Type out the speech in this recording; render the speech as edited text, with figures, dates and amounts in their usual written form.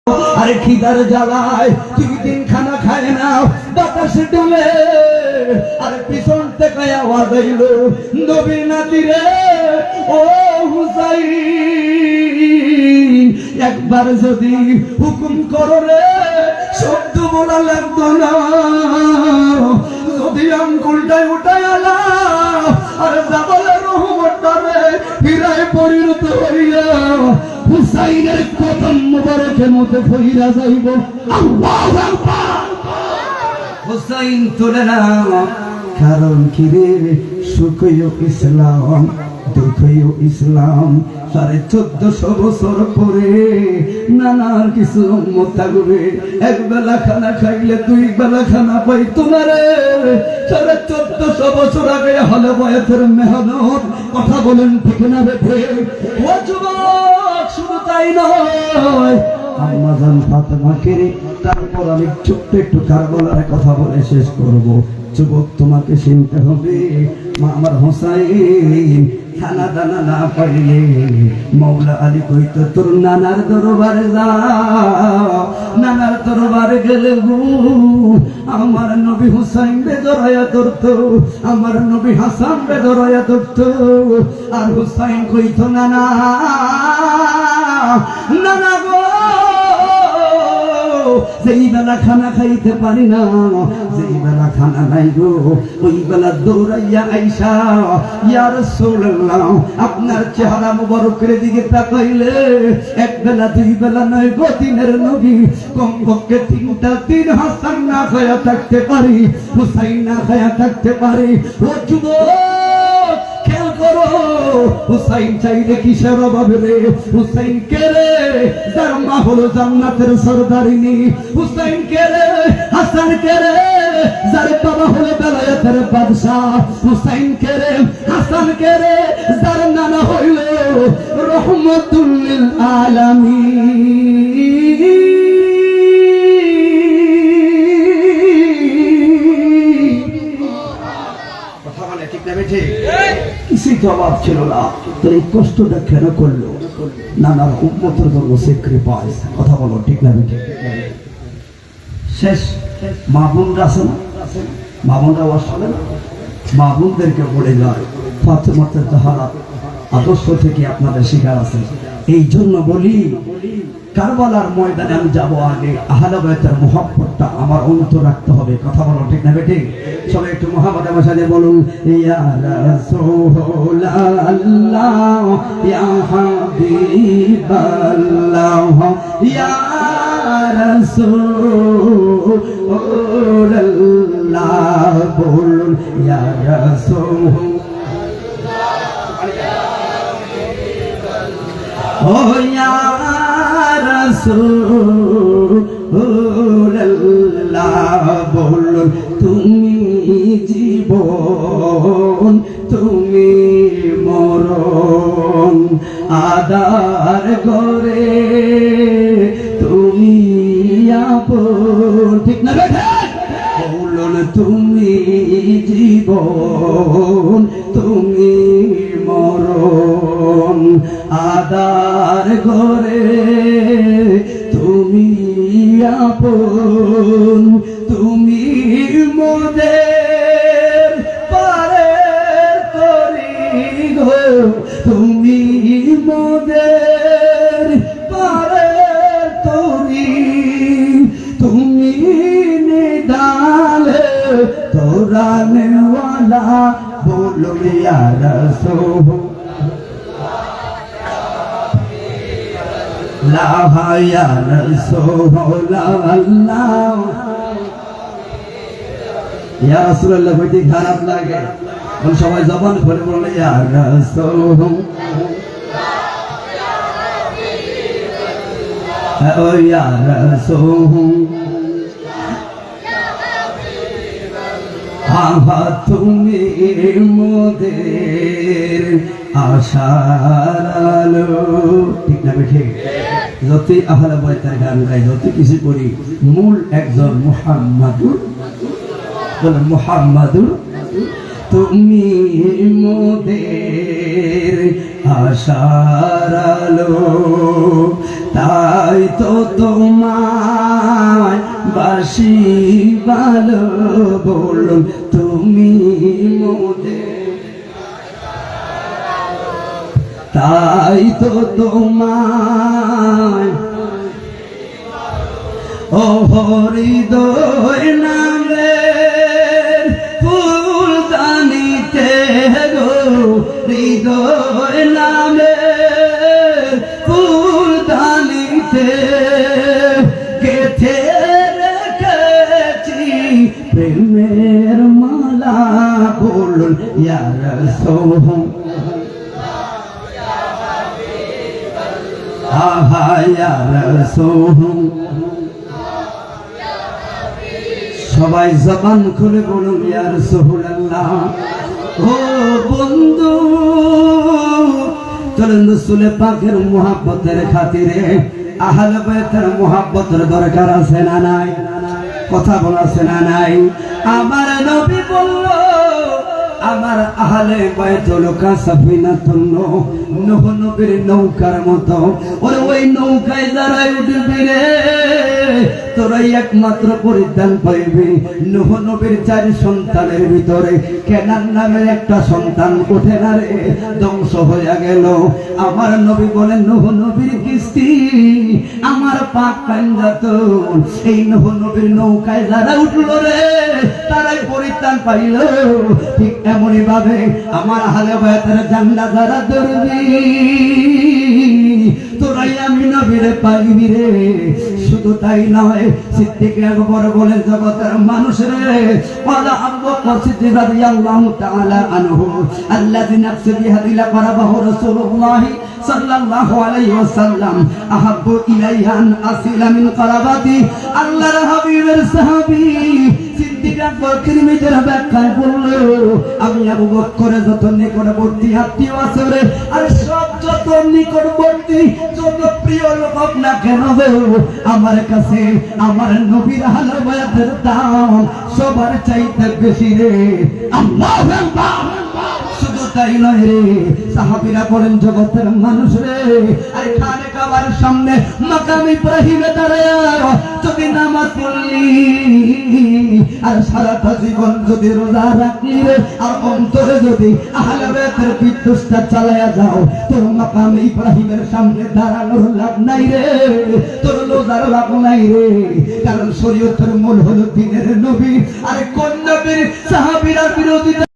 আরে খিদার জ্বালায় 2 দিন খানা খায় না, বাতাসে ডুলে আরে পিছন থেকে আওয়াজ হইল, নবীর নাতি রে ও হুসাইন, একবার যদি হুকুম করো রে শব্দ বলা লাগতো না, যদি আঙ্গুলটাই উঠায় আলা আর জাবালের রহমতটারে হীরায় পরিণত হইয়া হুসাইনের কদম মুবারকের মধ্যে ফইরা যাইব। আল্লাহু আকবার। হুসাইন তোলে না, কারণ কি রে সুখইও ইসলাম দুঃখইও ইসলাম। 1450 বছর পরে নানার কিছু উম্মত থাকবে, এক বেলা খানা খাইলে 2 বেলা খানা পাইতো না রে। 1450 বছর আগে হলে বয়সের মেহনত, কথা বলেন ঠিক না বেঠে? ও যুবক, শুধু তাই নয়, আম্মা জান ফাতেমাকে তারপর আমি ছোট্ট একটু কারবালার কথা বলে শেষ করব। যুবক, তোমাকে চিনতে হবে, মা আমার হোসাইন খানা দানা না পাইলে মৌলা আলী কইতো তোর নানার দরবারে যা, নানার দরবারে গেলে গো আমার নবী হুসাইন রে ধরায়া ধরতো, আমার নবী হাসান রে ধরায়া ধরতো। আর হুসাইন কইতো নানা নানা গো, যেই বেলা খানা খাইতে পারি না, যেই বেলা খানা নাই গো, ওই বেলা দৌড়াইয়া আইসা ইয়া রাসূলুল্লাহ আপনার চেহারা মুবারকের দিকে তাকাইলে 1 বেলা 2 বেলা নয় গো, দিনের নবী কমপক্ষে 3টা দিন হাসান না খায়া থাকতে পারি, হুসাইন না খায়া থাকতে পারি। ও যুবক, খেয়াল করো, হুসাইন চাইলে কিসের অভাবে রে? হুসাইন কে রে? যার মা হলো জান্নাতের সরদারিনী। হুসাইন কে রে? হাসান কে রে? যার বাবা হলো বেলায়েতের বাদশা। হুসাইন কে রে? হাসান কে রে? যার নানা হইল রহমাতুল লিল আলামিন। কথা বলে ঠিক না বেঠে? কিছুই জবাব ছিল না, তোর এই কষ্টটা কেন করলো? নানার উম্মতের জন্য স্যাক্রিফাইস। কথা বলো ঠিক না বেঠে? শেষ মা বোনরা আছে না, মা বোনরা আসলে না, মা বোনদেরকে বলে যায় ফাতেমাতে জাহরা আদর্শ থেকে আপনাদের শিকার আছে। এই জন্য বলি, কারবালার ময়দানে আমি যাব, আগে আহলে বাইতের মুহাব্বতটা আমার অন্তর রাখতে হবে। কথা বলো ঠিক না বেঠে? সবাই একটু মুহাম্মদ আমার সাথে বলুন, ইয়া রাসূলুল্লাহ ইয়া হাবিবাল্লাহ ইয়া রাসূলুল্লাহ, বলুন ইয়া রাসূলুল্লাহ ও ইয়া রাসূলুল্লাহ, বলুন তুমি জীবন তুমি মরণ, আদার করে তুমি আপন। ঠিক না বেঠে? বলুন তুমি জীবন তুমি মরণ, আদার করে তুমি আপন, তুমি মোদের পারের তরি গো, তুমি মোদের পারের তরি, তুমি নিদালে তোরানেওয়ালা, বলুন ইয়া রাসূলুল্লাহ ইয়া রাসূলুল্লাহ ইয়া রাসূলুল্লাহ বলতে খারাপ লাগে, সবাই জবান খুলে বলে ইয়া রাসূলুল্লাহ ও ইয়া রাসূলুল্লাহ, তুমি মোদের আশার আলো। ঠিক না বেঠে? যতই আহলে বাইতের গান গাই, যত কিছু করি, মূল একজন মুহাম্মাদুর, বলে মুহাম্মাদুর, তুমি মোদের আশার আলো, তাই তো তোমায় বাসি ভালো বলুন তুমি মোদের, তাই তো তোমায় ও হৃদয় নামের ফুলদানিতে গো, হৃদয় নামের ফুলদানিতে গেথে রেখেছি প্রেমের মালা বলুন ইয়া রাসূল, আহা ইয়া রাসূল। সবাই জবান খুলে বলুন ইয়া রাসূলুল্লাহ। ও বন্ধু চলেন রাসূলে পাকের মুহাব্বতের খাতিরে আহলে বাইতের মুহাব্বতের দরকার আছে না নাই? কথা বলাছে না নাই? আমার নবী বলল আমার আহলে বাইত লোকা সাফিনাতুন নূহ নবীর নৌকার মতো, ওরে ওই নৌকায় যারা উঠবি রে তোরাই একমাত্র পরিত্রাণ পাইবি। নূহ নবীর 4 সন্তানের ভিতরে কেনান নামের একটা সন্তান ওঠে না রে, ধ্বংস হয়ে গেল। আমার নবী বলেন নূহ নবীর কিস্তি আমার পাক পাঞ্জাতন, এই নূহ নবীর নৌকায় যারা উঠলো রে তারাই পরিত্রাণ পাইল। ঠিক এমনই ভাবে আমার আহলে বাইতের জান্নাত যারা ধরবি তোরাই আমি নবীরে পাইবি রে। শুধু তাই নয়, সিদ্দিক আকবর বলেন জগতের মানুষ রে ওয়ালা আবু বকর সিদ্দিক রাদিয়াল্লাহু তাআলা আনহু আল্লাযী নাফসু বিহাদিলা করাবাহু রাসূলুল্লাহ সাল্লাল্লাহু আলাইহি ওয়াসাল্লাম আহাব্বু ইলাইহি আন আসিলা মিন করাবাতি। আল্লাহর হাবিবের সাহাবী সিদ্দিক আকবর কিরমিজের ব্যাখ্যায় বলল আমি আবু বকরের যত নিকটবর্তী আত্মীয় আছে রে, আর সব যত নিকটবর্তী যত প্রিয় লোক না কেন আমার কাছে আমার নবীর আহলে বাইতের দাম সবার চাইতে বেশি রে। আল্লাহু আকবার। শুধু তাই নয় রে, সাহাবীরা বলেন জগতের মানুষ রে আর খানে কাবার সামনে মাকাম ইব্রাহিমে দাঁড়ায় যদি নামাজ পড়লি আর সারাটা জীবন যদি রোজা রাখলি রে আর অন্তরে যদি আহলে বাইতের বিদ্বেষটা চালায়া যাও, তোর মাকাম ইব্রাহিমের সামনে দাঁড়ানোর লাভ নাই রে, তোর রোজার লাভ নাই রে। কারণ শরীয়তের মূল হলো দ্বীনের নবী, আর কোন নবীর সাহাবীরা বিরোধিতা